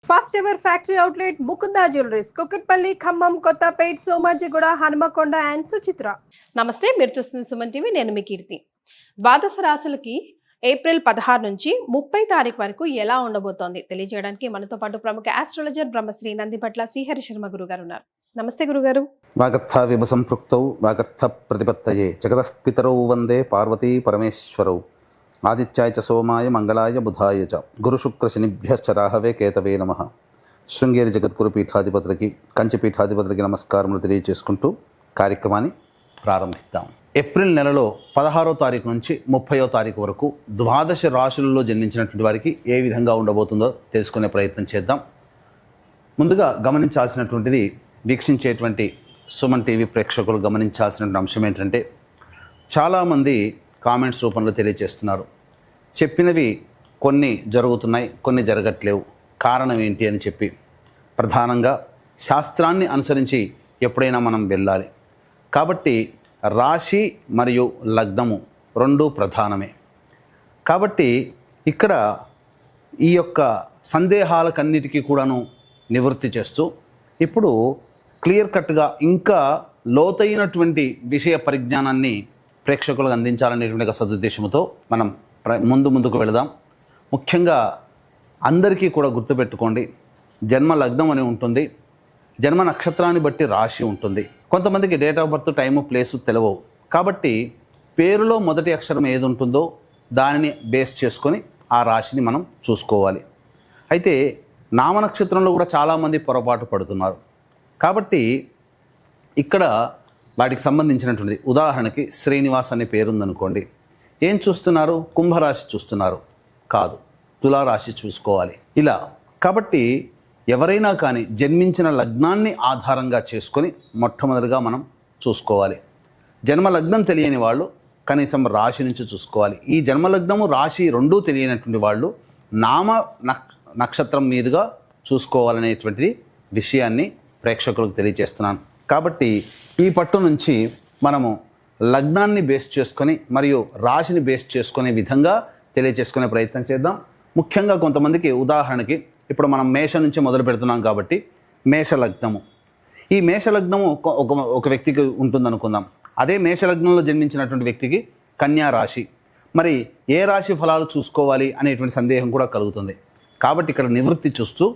First ever factory outlet Mukunda jewelleries Kukatpally, Khammam, Kothapet, Somajiguda, Hanamkonda and Suchitra. నమస్తే, మీరు చూస్తున్న సుమన్ టీవీ. నేను మీ కీర్తి. ద్వాదశ రాశులకి ఏప్రిల్ 16 నుంచి 30 తారీఖు వరకు ఎలా ఉండబోతోంది తెలియజేయడానికి మనతో పాటు ప్రముఖ ఆస్ట్రాలజర్ బ్రహ్మశ్రీ నందిపట్ల శ్రీహరి శర్మ గురుగారు ఉన్నారు. నమస్తే గురుగారు. వాగర్థ విభసంపృక్తౌ వాగర్థ ప్రతిపత్తయే జగతః పితరౌ వందే పార్వతీ పరమేశ్వరౌ ఆదిత్యాయ చ సోమాయ మంగళాయ బుధాయ చ గురుశుక్ర శనిభ్యశ్చ రాహవే కేతవే నమః. శృంగేరి జగద్గురు పీఠాధిపతులకి, కంచి పీఠాధిపతులకి నమస్కారములు తెలియజేసుకుంటూ కార్యక్రమాన్ని ప్రారంభిద్దాం. ఏప్రిల్ నెలలో 16వ తారీఖు నుంచి 30వ తారీఖు వరకు ద్వాదశ రాశులలో జన్మించినటువంటి వారికి ఏ విధంగా ఉండబోతుందో తెలుసుకునే ప్రయత్నం చేద్దాం. ముందుగా గమనించాల్సినటువంటిది, వీక్షించేటువంటి సుమన్ టీవీ ప్రేక్షకులు గమనించాల్సినటువంటి అంశం ఏంటంటే, చాలామంది కామెంట్స్ రూపంలో తెలియజేస్తున్నారు, చెప్పినవి కొన్ని జరుగుతున్నాయి, కొన్ని జరగట్లేవు, కారణం ఏంటి అని చెప్పి. ప్రధానంగా శాస్త్రాన్ని అనుసరించి ఎప్పుడైనా మనం వెళ్ళాలి కాబట్టి రాశి మరియు లగ్నము రెండూ ప్రధానమే. కాబట్టి ఇక్కడ ఈ యొక్క సందేహాలకన్నిటికీ కూడాను నివృత్తి చేస్తూ ఇప్పుడు క్లియర్ కట్గా ఇంకా లోతైనటువంటి విషయ పరిజ్ఞానాన్ని ప్రేక్షకులకు అందించాలనేటువంటి సదుద్దేశంతో మనం ముందుకు వెళదాం. ముఖ్యంగా అందరికీ కూడా గుర్తుపెట్టుకోండి, జన్మ లగ్నం అని ఉంటుంది, జన్మ నక్షత్రాన్ని బట్టి రాశి ఉంటుంది. కొంతమందికి date of birth, time, place తెలియవు. కాబట్టి పేరులో మొదటి అక్షరం ఏది ఉంటుందో దానిని బేస్ చేసుకొని ఆ రాశిని మనం చూసుకోవాలి. అయితే నామనక్షత్రంలో కూడా చాలామంది పొరపాటు పడుతున్నారు. కాబట్టి ఇక్కడ వాటికి సంబంధించినటువంటిది, ఉదాహరణకి శ్రీనివాస్ అనే పేరుందనుకోండి, ఏం చూస్తున్నారు? కుంభరాశి చూస్తున్నారు, కాదు, తులారాశి చూసుకోవాలి. ఇలా కాబట్టి ఎవరైనా కానీ జన్మించిన లగ్నాన్ని ఆధారంగా చేసుకొని మొట్టమొదటిగా మనం చూసుకోవాలి. జన్మ లగ్నం తెలియని వాళ్ళు కనీసం రాశి నుంచి చూసుకోవాలి. ఈ జన్మలగ్నము రాశి రెండూ తెలియనటువంటి వాళ్ళు నామ నక్షత్రం మీదుగా చూసుకోవాలనేటువంటిది విషయాన్ని ప్రేక్షకులకు తెలియజేస్తున్నాను. కాబట్టి ఈ పట్టు నుంచి మనము లగ్నాన్ని బేస్ చేసుకొని మరియు రాశిని బేస్ చేసుకునే విధంగా తెలియజేసుకునే ప్రయత్నం చేద్దాం. ముఖ్యంగా కొంతమందికి, ఉదాహరణకి ఇప్పుడు మనం మేష నుంచి మొదలు పెడుతున్నాం కాబట్టి మేషలగ్నము, ఈ మేషలగ్నము ఒక వ్యక్తికి ఉంటుందనుకుందాం. అదే మేషలగ్నంలో జన్మించినటువంటి వ్యక్తికి కన్యా రాశి. మరి ఏ రాశి ఫలాలు చూసుకోవాలి అనేటువంటి సందేహం కూడా కలుగుతుంది. కాబట్టి ఇక్కడ నివృత్తి చూస్తూ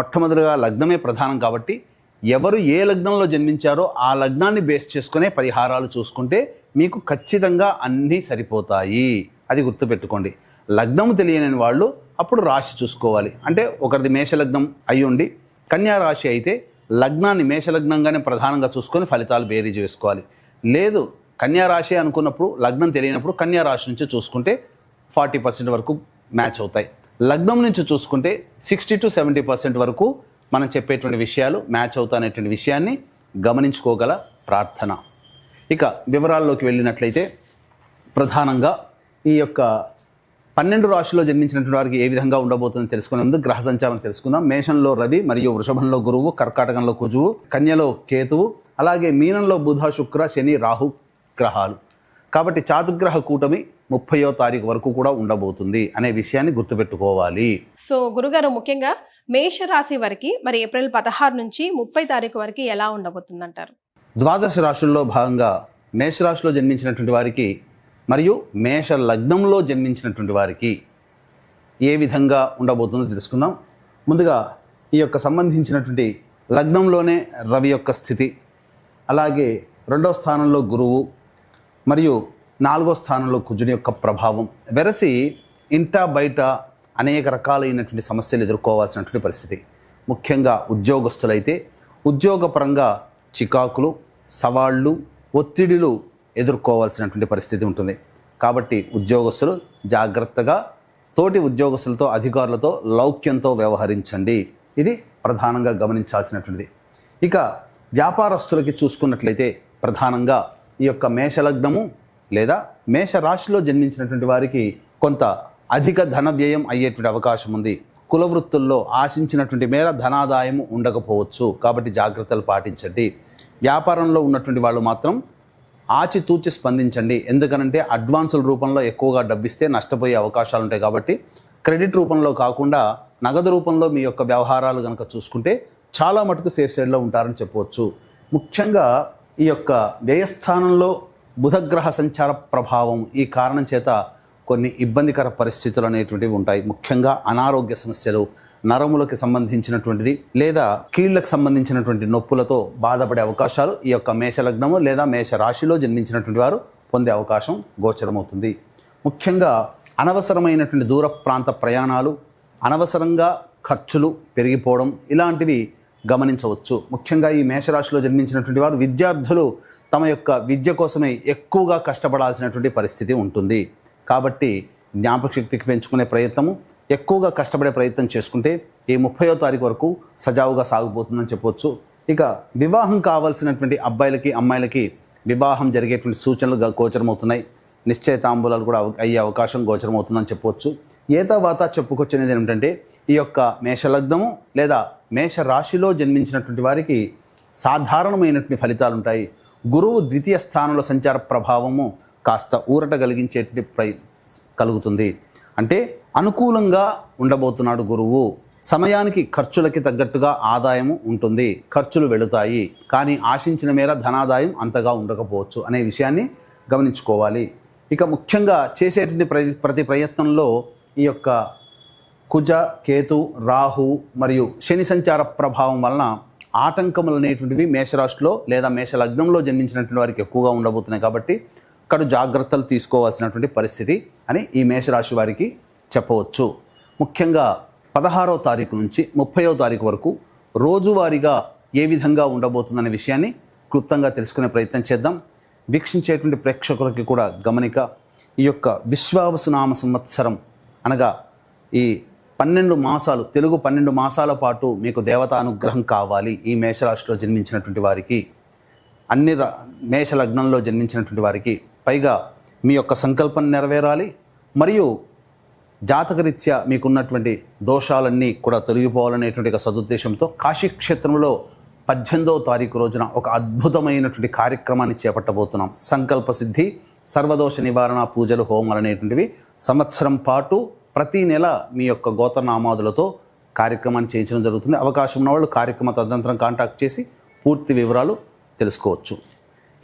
మొట్టమొదటిగా లగ్నమే ప్రధానం కాబట్టి ఎవరు ఏ లగ్నంలో జన్మించారో ఆ లగ్నాన్ని బేస్ చేసుకునే పరిహారాలు చూసుకుంటే మీకు ఖచ్చితంగా అన్నీ సరిపోతాయి. అది గుర్తుపెట్టుకోండి. లగ్నము తెలియని వాళ్ళు అప్పుడు రాశి చూసుకోవాలి. అంటే ఒకరిది మేషలగ్నం అయి ఉండి కన్యా రాశి అయితే లగ్నాన్ని మేషలగ్నంగానే ప్రధానంగా చూసుకొని ఫలితాలు బేరీజ్ వేసుకోవాలి. లేదు కన్యా రాశి అనుకున్నప్పుడు లగ్నం తెలియనప్పుడు కన్యా రాశి నుంచి చూసుకుంటే 40% వరకు మ్యాచ్ అవుతాయి. లగ్నం నుంచి చూసుకుంటే 60 to 70% వరకు మనం చెప్పేటువంటి విషయాలు మ్యాచ్ అవుతాయనేటువంటి విషయాన్ని గమనించుకోగల ప్రార్థన. ఇక వివరాల్లోకి వెళ్ళినట్లయితే ప్రధానంగా ఈ యొక్క 12 రాశిలో జన్మించినటువంటి వారికి ఏ విధంగా ఉండబోతుందో తెలుసుకునే ముందు గ్రహ సంచారం తెలుసుకుందాం. మేషంలో రవి మరియు వృషభంలో గురువు, కర్కాటకంలో కుజువు, కన్యలో కేతువు, అలాగే మీనంలో బుధ, శుక్ర, శని, రాహు గ్రహాలు. కాబట్టి చాతుర్గ్రహ కూటమి 30వ తారీఖు వరకు కూడా ఉండబోతుంది అనే విషయాన్ని గుర్తుపెట్టుకోవాలి. సో గురుగారు, ముఖ్యంగా మేష రాశి వారికి మరి ఏప్రిల్ 16 నుంచి 30 తారీఖు వరకు ఎలా ఉండబోతుందంటారు? ద్వాదశ రాశుల్లో భాగంగా మేషరాశిలో జన్మించినటువంటి వారికి మరియు మేష లగ్నంలో జన్మించినటువంటి వారికి ఏ విధంగా ఉండబోతుందో తెలుసుకుందాం. ముందుగా ఈ యొక్క సంబంధించినటువంటి లగ్నంలోనే రవి యొక్క స్థితి, అలాగే 2వ స్థానంలో గురువు మరియు 4వ స్థానంలో కుజుని యొక్క ప్రభావం వెరసి ఇంటా బయట అనేక రకాలైనటువంటి సమస్యలు ఎదుర్కోవాల్సినటువంటి పరిస్థితి. ముఖ్యంగా ఉద్యోగస్తులైతే ఉద్యోగపరంగా చికాకులు, సవాళ్ళు, ఒత్తిడిలు ఎదుర్కోవాల్సినటువంటి పరిస్థితి ఉంటుంది. కాబట్టి ఉద్యోగస్తులు జాగ్రత్తగా తోటి ఉద్యోగస్తులతో, అధికారులతో లౌక్యంతో వ్యవహరించండి. ఇది ప్రధానంగా గమనించాల్సినటువంటిది. ఇక వ్యాపారస్తులకి చూసుకున్నట్లయితే ప్రధానంగా ఈ యొక్క మేషలగ్నము లేదా మేష రాశిలో జన్మించినటువంటి వారికి కొంత అధిక ధన వ్యయం అయ్యేటువంటి అవకాశం ఉంది. కుల వృత్తుల్లో ఆశించినటువంటి మేర ధనాదాయము ఉండకపోవచ్చు. కాబట్టి జాగ్రత్తలు పాటించండి. వ్యాపారంలో ఉన్నటువంటి వాళ్ళు మాత్రం ఆచితూచి స్పందించండి. ఎందుకనంటే అడ్వాన్సుల రూపంలో ఎక్కువగా డబ్బిస్తే నష్టపోయే అవకాశాలు ఉంటాయి. కాబట్టి క్రెడిట్ రూపంలో కాకుండా నగదు రూపంలో మీ యొక్క వ్యవహారాలు కనుక చూసుకుంటే చాలా మటుకు సేఫ్ సైడ్లో ఉంటారని చెప్పవచ్చు. ముఖ్యంగా ఈ యొక్క వ్యయస్థానంలో బుధగ్రహ సంచార ప్రభావం ఈ కారణం చేత కొన్ని ఇబ్బందికర పరిస్థితులు అనేటువంటివి ఉంటాయి. ముఖ్యంగా అనారోగ్య సమస్యలు, నరములకు సంబంధించినటువంటిది లేదా కీళ్లకు సంబంధించినటువంటి నొప్పులతో బాధపడే అవకాశాలు ఈ యొక్క మేషలగ్నము లేదా మేష రాశిలో జన్మించినటువంటి వారు పొందే అవకాశం గోచరమవుతుంది. ముఖ్యంగా అనవసరమైనటువంటి దూర ప్రాంత ప్రయాణాలు, అనవసరంగా ఖర్చులు పెరిగిపోవడం ఇలాంటివి గమనించవచ్చు. ముఖ్యంగా ఈ మేషరాశిలో జన్మించినటువంటి వారు విద్యార్థులు తమ యొక్క విద్య కోసమే ఎక్కువగా కష్టపడాల్సినటువంటి పరిస్థితి ఉంటుంది. కాబట్టి జ్ఞాపక శక్తికి పెంచుకునే ప్రయత్నము, ఎక్కువగా కష్టపడే ప్రయత్నం చేసుకుంటే ఈ 30వ తారీఖు వరకు సజావుగా సాగిపోతుందని చెప్పవచ్చు. ఇక వివాహం కావాల్సినటువంటి అబ్బాయిలకి అమ్మాయిలకి వివాహం జరిగేటువంటి సూచనలు గోచరమవుతున్నాయి. నిశ్చయితాంబూలాలు కూడా అయ్యే అవకాశం గోచరమవుతుందని చెప్పవచ్చు. ఏతావాత చెప్పుకొచ్చినది ఏమిటంటే ఈ యొక్క మేషలగ్నము లేదా మేష రాశిలో జన్మించినటువంటి వారికి సాధారణమైనటువంటి ఫలితాలు ఉంటాయి. గురువు ద్వితీయ స్థానంలో సంచార ప్రభావము కాస్త ఊరట కలిగించేటువంటి కలుగుతుంది. అంటే అనుకూలంగా ఉండబోతున్నాడు గురువు. సమయానికి ఖర్చులకి తగ్గట్టుగా ఆదాయము ఉంటుంది, ఖర్చులు వెళుతాయి, కానీ ఆశించిన మేర ధనాదాయం అంతగా ఉండకపోవచ్చు అనే విషయాన్ని గమనించుకోవాలి. ఇక ముఖ్యంగా చేసేటువంటి ప్రతి ప్రయత్నంలో ఈ యొక్క కుజ, కేతు, రాహు మరియు శని సంచార ప్రభావం వలన ఆటంకములు అనేటువంటివి మేషరాశిలో లేదా మేషలగ్నంలో జన్మించినటువంటి వారికి ఎక్కువగా ఉండబోతున్నాయి. కాబట్టి ఇక్కడ జాగ్రత్తలు తీసుకోవాల్సినటువంటి పరిస్థితి అని ఈ మేషరాశి వారికి చెప్పవచ్చు. ముఖ్యంగా 16వ తారీఖు నుంచి 30వ తారీఖు వరకు రోజువారీగా ఏ విధంగా ఉండబోతుందనే విషయాన్ని క్లుప్తంగా తెలుసుకునే ప్రయత్నం చేద్దాం. వీక్షించేటువంటి ప్రేక్షకులకి కూడా గమనిక, ఈ యొక్క విశ్వావసునామ సంవత్సరం అనగా ఈ 12 మాసాలు, తెలుగు 12 మాసాల పాటు మీకు దేవతా అనుగ్రహం కావాలి. ఈ మేషరాశిలో జన్మించినటువంటి వారికి, అన్ని మేషలగ్నంలో జన్మించినటువంటి వారికి, పైగా మీ యొక్క సంకల్పం నెరవేరాలి మరియు జాతకరీత్యా మీకున్నటువంటి దోషాలన్నీ కూడా తొలగిపోవాలనేటువంటి ఒక సదుద్దేశంతో కాశీక్షేత్రంలో 18వ తారీఖు రోజున ఒక అద్భుతమైనటువంటి కార్యక్రమాన్ని చేపట్టబోతున్నాం. సంకల్ప సిద్ధి, సర్వదోష నివారణ పూజలు, హోమాలు అనేటువంటివి సంవత్సరం పాటు ప్రతి నెల మీ యొక్క గోత్రనామాదులతో కార్యక్రమాన్ని చేయించడం జరుగుతుంది. అవకాశం ఉన్న వాళ్ళు కార్యక్రమ తదనంతరం కాంటాక్ట్ చేసి పూర్తి వివరాలు తెలుసుకోవచ్చు.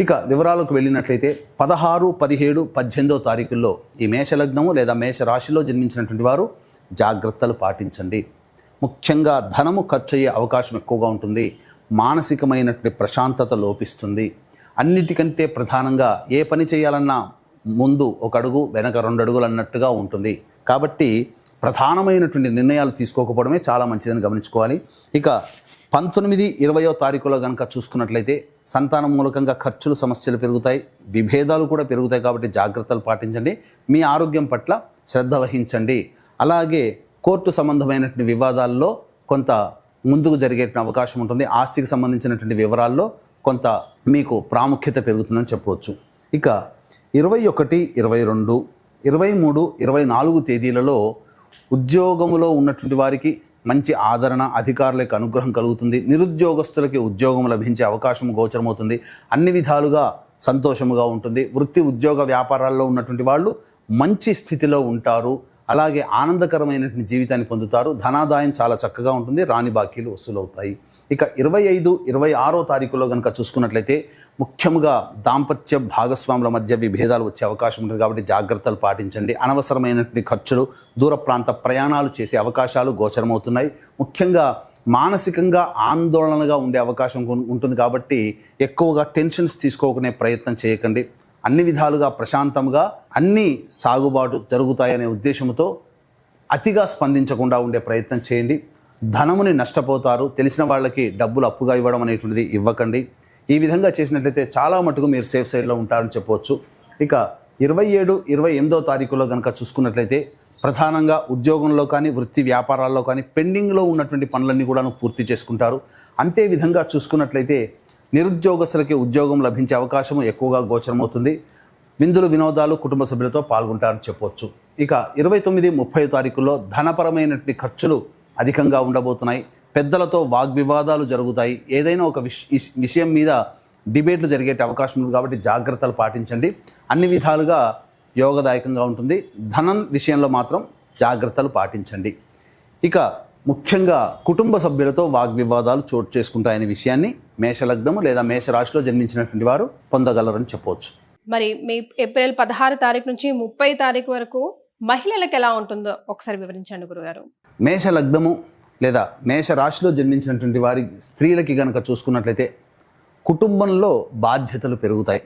ఇక వివరాలకు వెళ్ళినట్లయితే 16, 17, 18వ తారీఖుల్లో ఈ మేషలగ్నము లేదా మేష రాశిలో జన్మించినటువంటి వారు జాగ్రత్తలు పాటించండి. ముఖ్యంగా ధనము ఖర్చు అయ్యే అవకాశం ఎక్కువగా ఉంటుంది. మానసికమైనటువంటి ప్రశాంతత లోపిస్తుంది. అన్నిటికంటే ప్రధానంగా ఏ పని చేయాలన్నా ముందు ఒక అడుగు వెనక 2 అడుగులు అన్నట్టుగా ఉంటుంది. కాబట్టి ప్రధానమైనటువంటి నిర్ణయాలు తీసుకోకపోవడమే చాలా మంచిదని గమనించుకోవాలి. ఇక 19, 20వ తారీఖులో కనుక చూసుకున్నట్లయితే సంతానం మూలకంగా ఖర్చులు, సమస్యలు పెరుగుతాయి, విభేదాలు కూడా పెరుగుతాయి. కాబట్టి జాగ్రత్తలు పాటించండి. మీ ఆరోగ్యం పట్ల శ్రద్ధ వహించండి. అలాగే కోర్టు సంబంధమైనటువంటి వివాదాల్లో కొంత ముందుకు జరిగే అవకాశం ఉంటుంది. ఆస్తికి సంబంధించినటువంటి వివరాల్లో కొంత మీకు ప్రాముఖ్యత పెరుగుతుందని చెప్పవచ్చు. ఇక 21, 22, 23, 24 తేదీలలో ఉద్యోగములో ఉన్నటువంటి వారికి మంచి ఆదరణ, అధికారులకు అనుగ్రహం కలుగుతుంది. నిరుద్యోగస్తులకి ఉద్యోగం లభించే అవకాశం గోచరమవుతుంది. అన్ని విధాలుగా సంతోషముగా ఉంటుంది. వృత్తి, ఉద్యోగ, వ్యాపారాల్లో ఉన్నటువంటి వాళ్ళు మంచి స్థితిలో ఉంటారు. అలాగే ఆనందకరమైనటువంటి జీవితాన్ని పొందుతారు. ధనాదాయం చాలా చక్కగా ఉంటుంది. రాని బాకీలు వసూలవుతాయి. ఇక 25, 26వ తారీఖులో కనుక చూసుకున్నట్లయితే ముఖ్యంగా దాంపత్య భాగస్వాముల మధ్య విభేదాలు వచ్చే అవకాశం ఉంటుంది. కాబట్టి జాగ్రత్తలు పాటించండి. అనవసరమైనటువంటి ఖర్చులు, దూర ప్రాంత ప్రయాణాలు చేసే అవకాశాలు గోచరమవుతున్నాయి. ముఖ్యంగా మానసికంగా ఆందోళనగా ఉండే అవకాశం ఉంటుంది. కాబట్టి ఎక్కువగా టెన్షన్స్ తీసుకోకునే ప్రయత్నం చేయకండి. అన్ని విధాలుగా ప్రశాంతంగా అన్ని సాగుబాటు జరుగుతాయనే ఉద్దేశంతో అతిగా స్పందించకుండా ఉండే ప్రయత్నం చేయండి. ధనముని నష్టపోతారు. తెలిసిన వాళ్ళకి డబ్బులు అప్పుగా ఇవ్వడం అనేటువంటిది ఇవ్వకండి. ఈ విధంగా చేసినట్లయితే చాలా మటుకు మీరు సేఫ్ సైడ్లో ఉంటారని చెప్పవచ్చు. ఇక 27, 28వ తారీఖులో కనుక చూసుకున్నట్లయితే ప్రధానంగా ఉద్యోగంలో కానీ, వృత్తి వ్యాపారాల్లో కానీ పెండింగ్లో ఉన్నటువంటి పనులన్నీ కూడా పూర్తి చేసుకుంటారు. అంతే విధంగా చూసుకున్నట్లయితే నిరుద్యోగస్తులకి ఉద్యోగం లభించే అవకాశం ఎక్కువగా గోచరమవుతుంది. విందులు, వినోదాలు కుటుంబ సభ్యులతో పాల్గొంటారని చెప్పవచ్చు. ఇక 29, 30 తారీఖుల్లో ధనపరమైనటువంటి ఖర్చులు అధికంగా ఉండబోతున్నాయి. పెద్దలతో వాగ్వివాదాలు జరుగుతాయి. ఏదైనా ఒక విషయం మీద డిబేట్లు జరిగే అవకాశం ఉంది. కాబట్టి జాగ్రత్తలు పాటించండి. అన్ని విధాలుగా యోగదాయకంగా ఉంటుంది. ధనం విషయంలో మాత్రం జాగ్రత్తలు పాటించండి. ఇక ముఖ్యంగా కుటుంబ సభ్యులతో వాగ్వివాదాలు చోటు చేసుకుంటాయనే విషయాన్ని మేషలగ్నము లేదా మేషరాశిలో జన్మించినటువంటి వారు పొందగలరని చెప్పవచ్చు. మరి మీ ఏప్రిల్ 16 తారీఖు నుంచి 30 తారీఖు వరకు మహిళలకు ఎలా ఉంటుందో ఒకసారి వివరించండి గురుగారు. మేషలగ్నము లేదా మేషరాశిలో జన్మించినటువంటి వారి స్త్రీలకి గనక చూసుకున్నట్లయితే కుటుంబంలో బాధ్యతలు పెరుగుతాయి,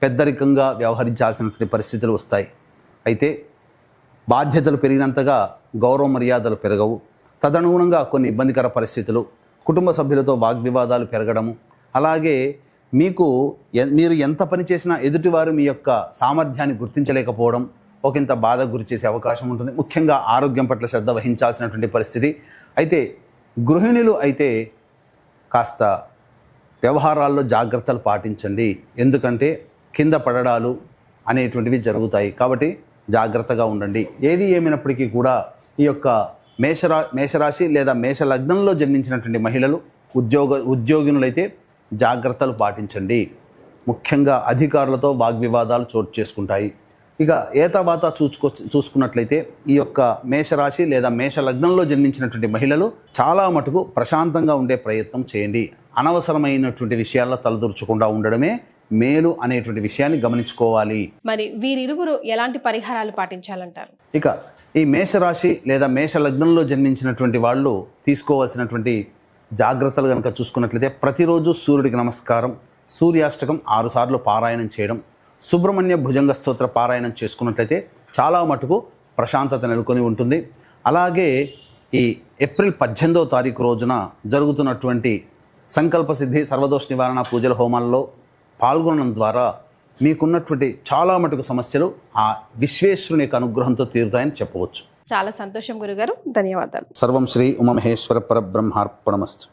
పెద్దరికంగా వ్యవహరించాల్సినటువంటి పరిస్థితులు వస్తాయి. అయితే బాధ్యతలు పెరిగినంతగా గౌరవ మర్యాదలు పెరగవు. తదనుగుణంగా కొన్ని ఇబ్బందికర పరిస్థితులు, కుటుంబ సభ్యులతో వాగ్వివాదాలు పెరగడము, అలాగే మీరు ఎంత పని చేసినా ఎదుటివారు మీ యొక్క సామర్థ్యాన్ని గుర్తించలేకపోవడం ఒకంత బాధకు గురి చేసే అవకాశం ఉంటుంది. ముఖ్యంగా ఆరోగ్యం పట్ల శ్రద్ధ వహించాల్సినటువంటి పరిస్థితి. అయితే గృహిణులు అయితే కాస్త వ్యవహారాల్లో జాగ్రత్తలు పాటించండి, ఎందుకంటే కింద పడడాలు అనేటువంటివి జరుగుతాయి. కాబట్టి జాగ్రత్తగా ఉండండి. ఏది ఏమైనప్పటికీ కూడా ఈ యొక్క మేషరాశి లేదా మేషలగ్నంలో జన్మించినటువంటి మహిళలు ఉద్యోగినులైతే జాగ్రత్తలు పాటించండి. ముఖ్యంగా అధికారులతో వాగ్వివాదాలు చోటు చేసుకుంటాయి. ఇక ఏతావాత చూసుకున్నట్లయితే ఈ యొక్క మేషరాశి లేదా మేషలగ్నంలో జన్మించినటువంటి మహిళలు చాలా మటుకు ప్రశాంతంగా ఉండే ప్రయత్నం చేయండి. అనవసరమైనటువంటి విషయాల్లో తలదూర్చకుండా ఉండడమే మేలు అనేటువంటి విషయాన్ని గమనించుకోవాలి. మరి వీరిరువురు ఎలాంటి పరిహారాలు పాటించాలంటారు? ఇక ఈ మేషరాశి లేదా మేషలగ్నంలో జన్మించినటువంటి వాళ్ళు తీసుకోవాల్సినటువంటి జాగ్రత్తలు కనుక చూసుకున్నట్లయితే ప్రతిరోజు సూర్యుడికి నమస్కారం, సూర్యాష్టకం 6 సార్లు పారాయణం చేయడం, సుబ్రహ్మణ్య భుజంగ స్తోత్ర పారాయణం చేసుకున్నట్లయితే చాలా మటుకు ప్రశాంతత నెలకొని ఉంటుంది. అలాగే ఈ ఏప్రిల్ 18వ తారీఖు రోజున జరుగుతున్నటువంటి సంకల్ప సిద్ధి సర్వదోష నివారణ పూజల హోమాల్లో పాల్గొనడం ద్వారా మీకున్నటువంటి చాలా మటుకు సమస్యలు ఆ విశ్వేశ్వరుని యొక్క అనుగ్రహంతో తీరుతాయని చెప్పవచ్చు. చాలా సంతోషం గురుగారు, ధన్యవాదాలు. సర్వం శ్రీ ఉమామహేశ్వర పరబ్రహ్మార్పణమస్తు.